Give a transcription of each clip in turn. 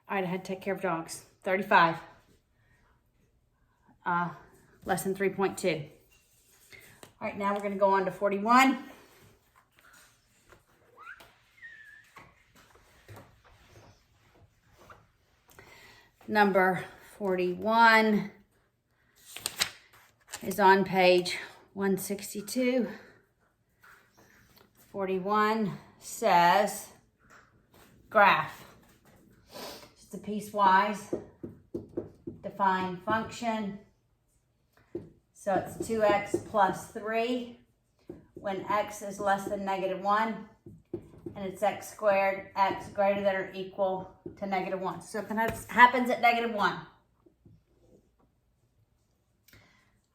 All right, I had to take care of dogs. 35. Less than 3.2. All right, now we're going to go on to 41. Number 41 is on page 162. 41 says graph. It's a piecewise defined function. So it's 2x plus 3 when x is less than -1, and it's x squared, x greater than or equal to -1. So something happens at -1.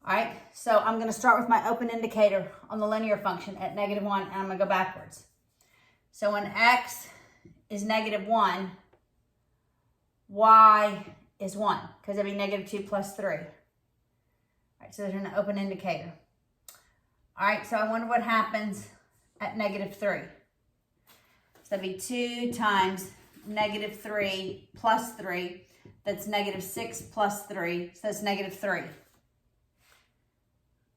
All right, so I'm going to start with my open indicator on the linear function at -1, and I'm going to go backwards. So when x is -1, y is 1, because it'd be -2 plus 3. All right, so there's an open indicator. All right, so I wonder what happens at -3. So that'd be 2 times -3 plus 3. That's -6 plus 3, so that's -3.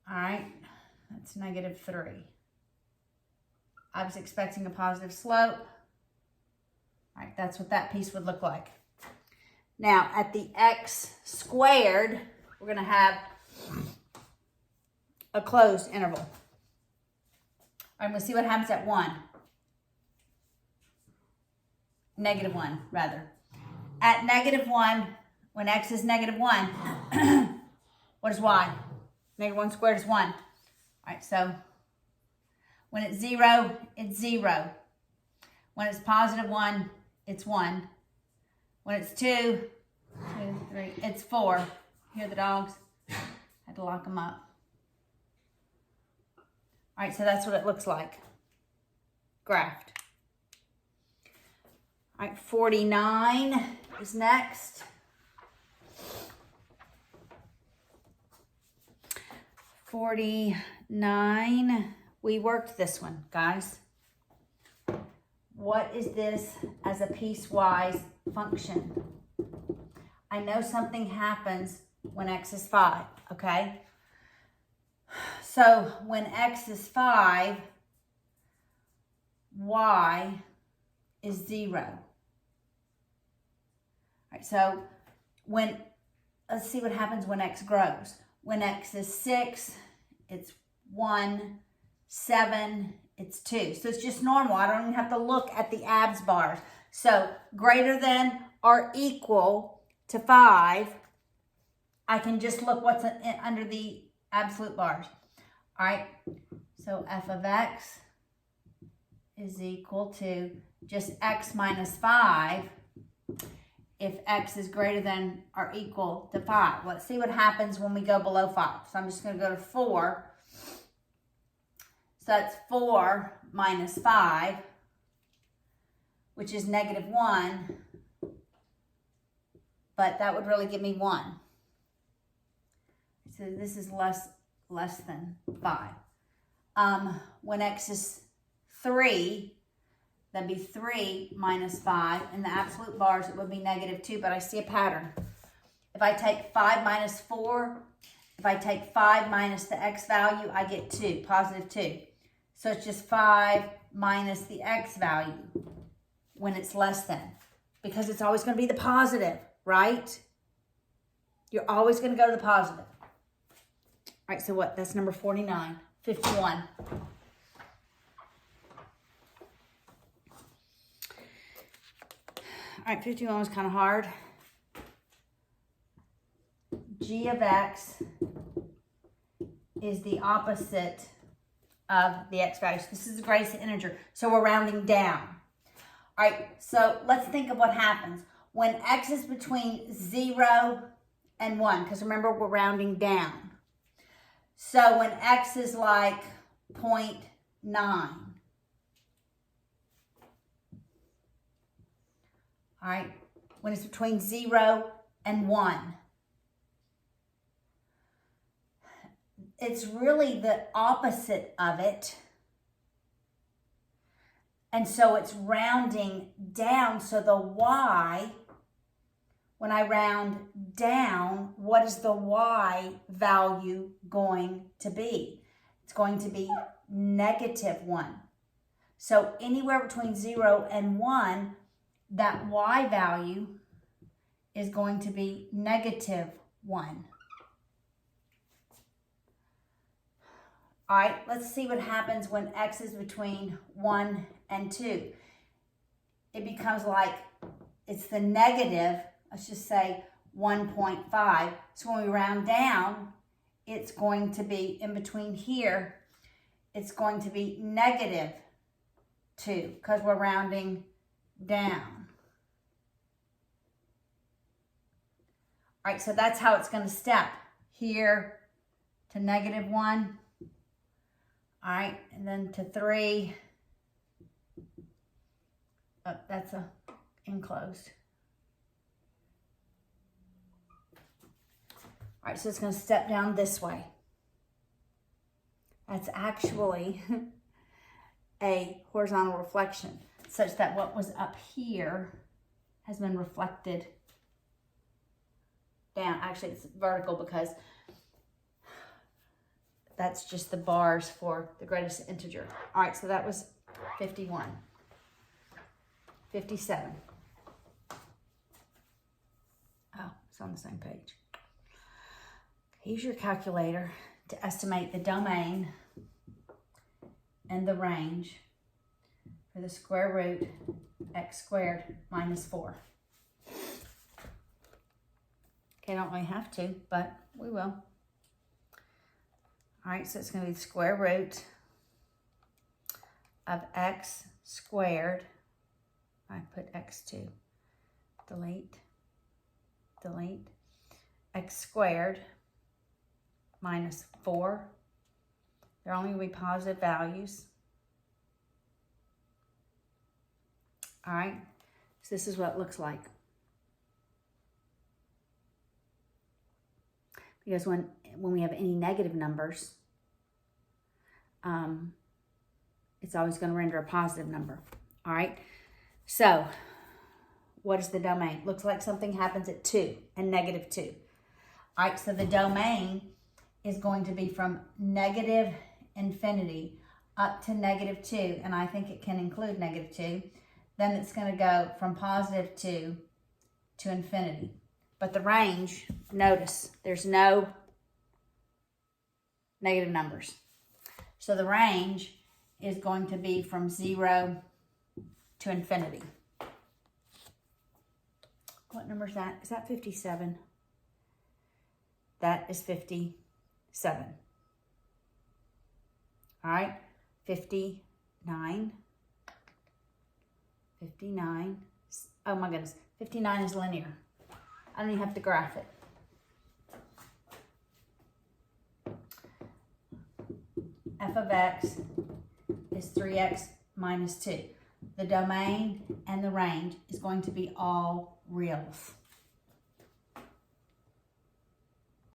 All right, that's -3. I was expecting a positive slope. All right, that's what that piece would look like. Now, at the x squared, we're going to have a closed interval. All right, we'll see what happens at 1. -1, rather. At -1, when x is -1, what is y? -1 squared is 1. All right, so when it's 0, it's 0. When it's +1, it's 1. When it's 2, 2, 3, it's 4. Hear the dogs? Had to lock them up. All right, so that's what it looks like. Graphed. All right, 49 is next. 49, we worked this one, guys. What is this as a piecewise function? I know something happens when x is 5, okay? So when x is 5, y is 0. All right, so let's see what happens when x grows. When x is 6, it's 1, 7, it's 2. So it's just normal. I don't even have to look at the abs bars. So greater than or equal to 5, I can just look what's under the absolute bars. All right, so f of x is equal to just x minus 5 if x is greater than or equal to 5. Let's see what happens when we go below 5. So I'm just going to go to 4. So that's 4 minus 5, which is -1, but that would really give me 1. So this is less than 5. When x is 3, that'd be 3 minus 5. In the absolute bars, it would be -2, but I see a pattern. If I take 5 minus 4, if I take 5 minus the x value, I get 2, positive 2. So it's just 5 minus the x value when it's less than, because it's always going to be the positive, right? You're always going to go to the positive. All right, so what? That's number 49. 51. All right, 51 was kind of hard. G of x is the opposite of the x values. This is the greatest integer, so we're rounding down. All right, so let's think of what happens when x is between 0 and 1, because remember, we're rounding down. So when x is like 0.9, all right, when it's between 0 and 1, it's really the opposite of it. And so it's rounding down, so the y when I round down, what is the y value going to be? It's going to be -1. So anywhere between 0 and 1, that y value is going to be -1. All right, let's see what happens when x is between 1 and 2. It becomes like it's the negative, let's just say 1.5. So when we round down, it's going to be in between here, it's going to be -2 because we're rounding down. All right, so that's how it's going to step here to -1. All right, and then to 3. Oh, that's a enclosed. All right, so it's going to step down this way. That's actually a horizontal reflection, such that what was up here has been reflected down. Actually, it's vertical because that's just the bars for the greatest integer. All right, so that was 51. 57. Oh, it's on the same page. Use your calculator to estimate the domain and the range for the square root x squared minus 4. Okay, I don't really have to, but we will. All right, so it's going to be the square root of x squared. I put x2. Delete. Delete. X squared minus 4. They're only going to be positive values. All right, so this is what it looks like. Because when we have any negative numbers, it's always going to render a positive number. All right, so what is the domain? Looks like something happens at 2 and -2. All right, so the domain is going to be from -infinity up to -2, and I think it can include -2. Then it's going to go from +2 to infinity. But the range, notice, there's no negative numbers. So the range is going to be from 0 to infinity. What number is that? Is that 57? That is 57. All right, 59. 59. Oh my goodness, 59 is linear. I don't even have to graph it. F of x is 3x minus 2. The domain and the range is going to be all reals.